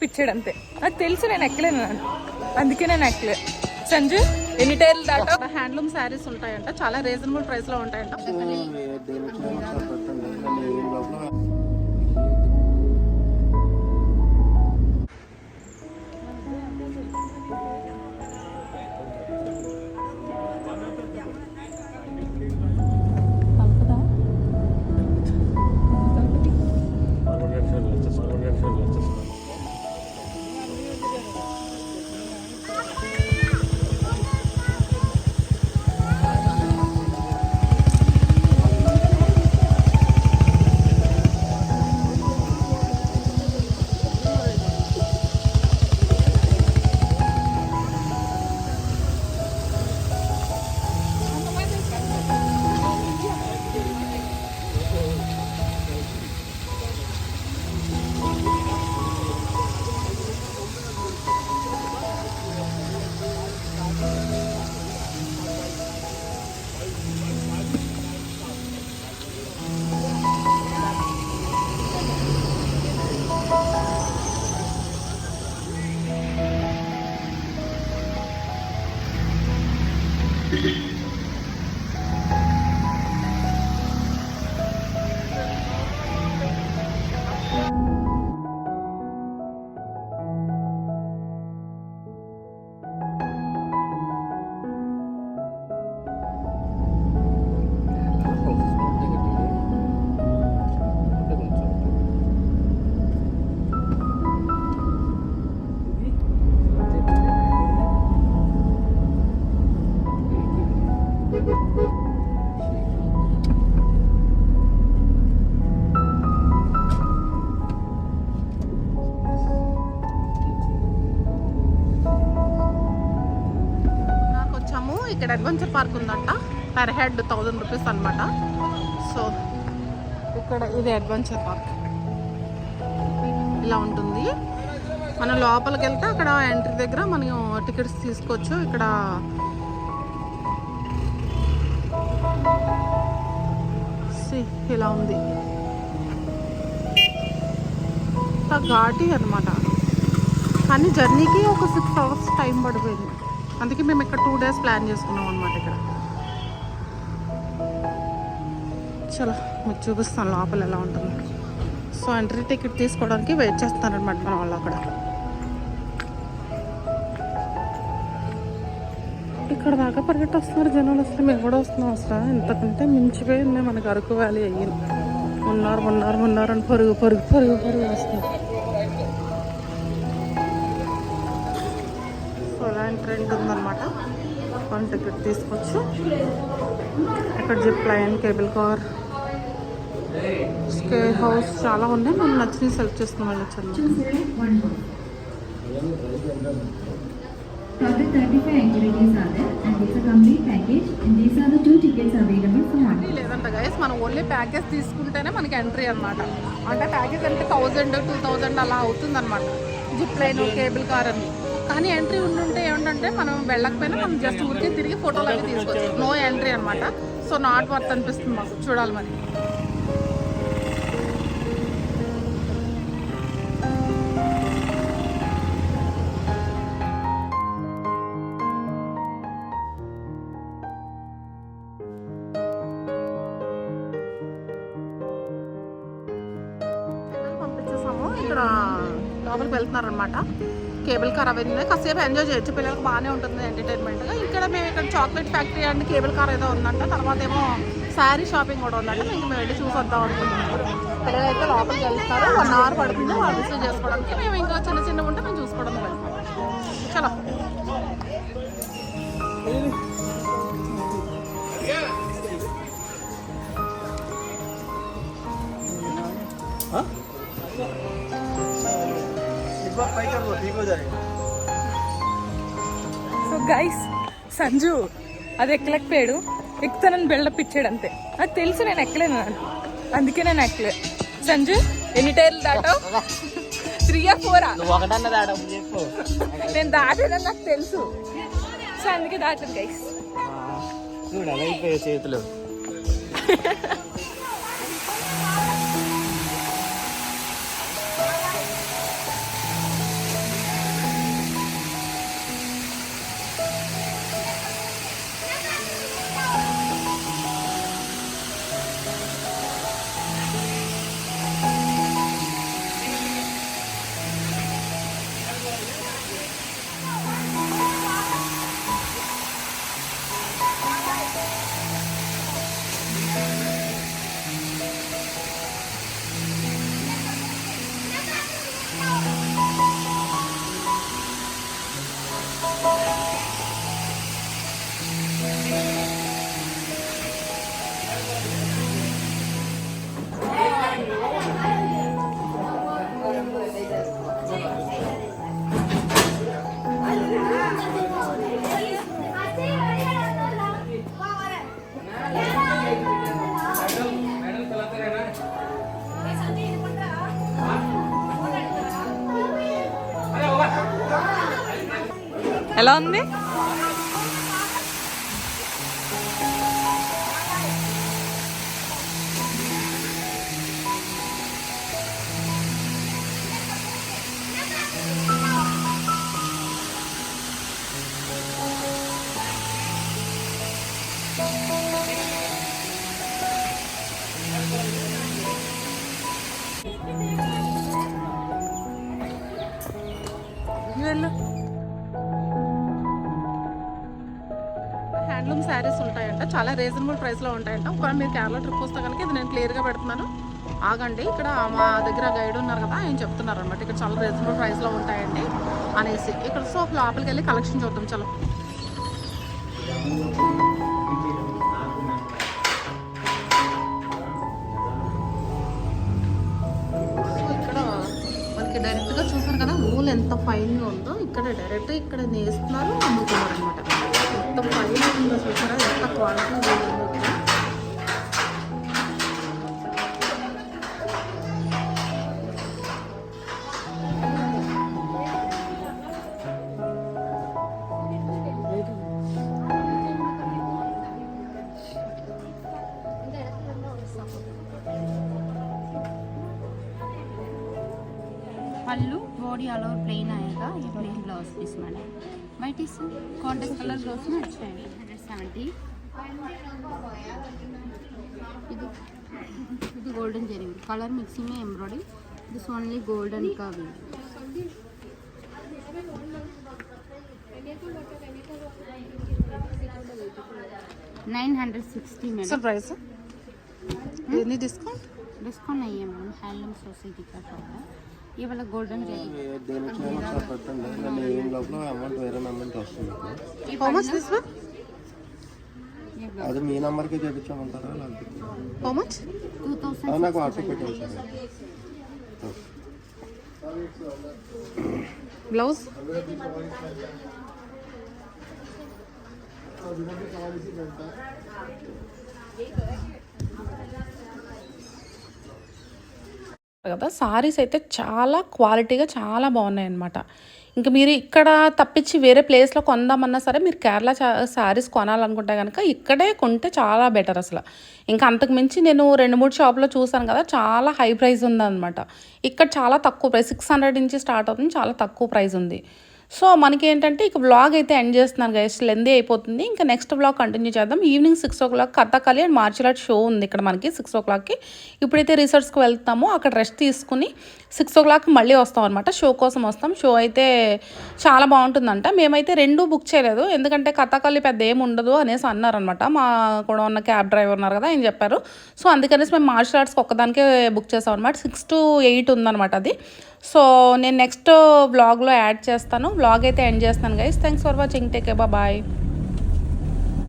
పిచ్చాడు అంతే. నాకు తెలుసు నేను ఎక్కలేను, అందుకే నేను ఎక్కలే. సంజు ఎన్ని టైర్లు దాటా. హ్యాండ్లూమ్ శారీస్ ఉంటాయంట, చాలా రీజనబుల్ ప్రైస్ లో ఉంటాయంట. ఇక్కడ అడ్వెంచర్ పార్క్ ఉందంట, పర్ హెడ్ 1000 రూపీస్ అనమాట. సో ఇక్కడ ఇది అడ్వెంచర్ పార్క్ ఇలా ఉంటుంది. మనం లోపలికి వెళ్తే అక్కడ ఎంట్రీ దగ్గర మనం టికెట్స్ తీసుకోవచ్చు. ఇక్కడ ఇలా ఉంది, ఘాటి అనమాట. కానీ జర్నీకి ఒక 6 hours టైం పడిపోయింది. అందుకే మేము ఇక్కడ 2 days ప్లాన్ చేసుకున్నాం అనమాట. ఇక్కడ చలో మీకు చూపిస్తాను లోపల ఎలా ఉంటుంది. సో ఎంట్రీ టికెట్ తీసుకోవడానికి వెయిట్ చేస్తారనమాట మన వాళ్ళు అక్కడ. ఇక్కడ దాకా పరిగెట్టి వస్తున్నారు జనాలు. అసలు మేము కూడా వస్తున్నాం. అసలు ఇంతకంటే మించిపోయింది మనకు అరకు వ్యాలీ అయ్యింది. ఉన్నారు అని పరుగు వస్తుంది. సో అలాంటి ట్రెండ్ ఉందన్నమాట. 1 టికెట్ తీసుకోవచ్చు. ఇక్కడ zip line, cable car, sky house చాలా ఉన్నాయి. మనం నచ్చినవి సెలెక్ట్ చేసుకుని వెళ్ళొచ్చు అన్నమాట. Total 35 activities are there and it's a complete package and these are the 2 tickets available for one. లేదంట గైస్, మనం ఓన్లీ ప్యాకేజ్ తీసుకుంటేనే మనకి ఎంట్రీ అనమాట. అంటే ప్యాకేజ్ అంటే 1000, 2000 అలా అవుతుంది అనమాట. జిప్ లైన్, కేబుల్ కార్ అని. కానీ ఎంట్రీ ఉండుంటే ఏమిటంటే మనం వెళ్ళకపోయినా మనం జస్ట్ ఊరికి తిరిగి ఫోటోలు అవి తీసుకోవచ్చు. నో ఎంట్రీ అనమాట. సో నాట్ వర్త్ అనిపిస్తుంది మాకు. చూడాలి మరి. ఇక్కడ లోపలికి వెళ్తున్నారనమాట. కేబుల్ కార్ అవన్నీ కాసేపు ఎంజాయ్ చేయొచ్చు. పిల్లలకు బాగానే ఉంటుంది ఎంటర్టైన్మెంట్గా. ఇక్కడ మేము ఇక్కడ chocolate factory and cable car ఏదో ఉందంట. తర్వాత ఏమో శారీ షాపింగ్ కూడా ఉందంట. మేము వెళ్ళి చూసొద్దాం అనుకుంటున్నాం. పిల్లలు అయితే లోపలికి వెళ్తున్నారు. 1 hour పడుతుంది వాళ్ళు రిసీవ్ చేసుకోవడానికి. మేము ఇంకా చిన్న ఉంటే మేము చూసుకోవడానికి వెళ్తాం. చలో సో గైస్, సంజు అది ఎక్కలేకపోయాడు. ఎక్కుతానని బిల్డప్ ఇచ్చాడు అంతే. నాకు తెలుసు నేను ఎక్కలేను, అందుకే నేను ఎక్కలే. సంజు ఎన్ని టైర్లు దాటావు? 3 or 4? నేను దాటానని నాకు తెలుసు. సో అందుకే దాటాను గైస్. చేతులు ఎలా ఉంది? హ్యాండ్లూమ్ శారీస్ ఉంటాయంట, చాలా రీజనబుల్ ప్రైస్లో ఉంటాయంట. ఒకవేళ మీరు కేరళ ట్రిప్ వస్తే కనుక ఇది నేను క్లియర్గా పెడుతున్నాను, ఆగండి. ఇక్కడ మా దగ్గర గైడ్ ఉన్నారు కదా, ఆయన చెప్తున్నారు అనమాట ఇక్కడ చాలా రీజనబుల్ ప్రైస్లో ఉంటాయండి అనేసి. ఇక్కడ సో లోపలికి వెళ్ళి కలెక్షన్ చూద్దాం. చలో. డైరెక్ట్గా చూసారు కదా ఊల్ ఎంత ఫైన్గా ఉందో, ఇక్కడ డైరెక్ట్ ఇక్కడ నేస్తున్నారు, అమ్ముతున్నారు అనమాట. ఎంత ఫైన్ ఉందో చూసారా, ఎంత క్వాలిటీ ఉందో ఇక్కడ. Pallu body all over plain आएगा, ये plain blouse piece madam. White इस कॉन्ट्रास्ट कलर ब्लाउज में अच्छा है. 170. ఇది గోల్డెన్ జెరింగ్ కలర్ మిక్సింగ్ में एम्ब्रॉयडरी. दिस ओनली गोल्डन का भी 960 madam. Sir price any discount? Discount नहीं है मैडम, हैंडलूम सोसाइटी का शॉप है. ये वाला golden zari. How much this one? అది మీ నంబర్కి చేయించమంటారా? How much? 2000. నాకు వాట్సాప్ పెట్టండి. బ్లౌజ్ కదా. సారీస్ అయితే చాలా క్వాలిటీగా చాలా బాగున్నాయి అన్నమాట. ఇంకా మీరు ఇక్కడ తప్పించి వేరే ప్లేస్లో కొందామన్నా సరే మీరు కేరళ శారీస్ కొనాలనుకుంటే కనుక ఇక్కడే కొంటే చాలా బెటర్ అసలు. ఇంకా అంతకుమించి నేను 2-3 షాప్లో చూసాను కదా, చాలా హై ప్రైస్ ఉందన్నమాట. ఇక్కడ చాలా తక్కువ ప్రైస్, 600 నుంచి స్టార్ట్ అవుతుంది, చాలా తక్కువ ప్రైస్ ఉంది. సో మనకి ఏంటంటే ఇక వ్లాగ్ అయితే ఎండ్ చేస్తున్నాను గైస్, లెందీ అయిపోతుంది. ఇంకా నెక్స్ట్ వ్లాగ్ కంటిన్యూ చేద్దాం. Evening 6 o'clock Kathakali and martial art show ఉంది ఇక్కడ మనకి 6 o'clockకి. ఇప్పుడైతే రిసార్ట్స్కి వెళ్తాము, అక్కడ రెస్ట్ తీసుకుని 6 o'clock మళ్ళీ వస్తాం అనమాట. షో కోసం వస్తాం. షో అయితే చాలా బాగుంటుందంట. మేమైతే 2 బుక్ చేయలేదు, ఎందుకంటే కథకళి పెద్ద ఏమి ఉండదు అనేసి అన్నారనమాట. మా కూడా ఉన్న క్యాబ్ డ్రైవర్ ఉన్నారు కదా, ఆయన చెప్పారు. సో అందుకనేసి మేము మార్షల్ ఆర్ట్స్కి ఒక్కదానికే బుక్ చేసాం అనమాట. 6 to 8 ఉందన్నమాట అది. సో నేను నెక్స్ట్ వ్లాగ్లో యాడ్ చేస్తాను. వ్లాగ్ అయితే ఎండ్ చేస్తాను guys. Thanks for watching. Take care, bye.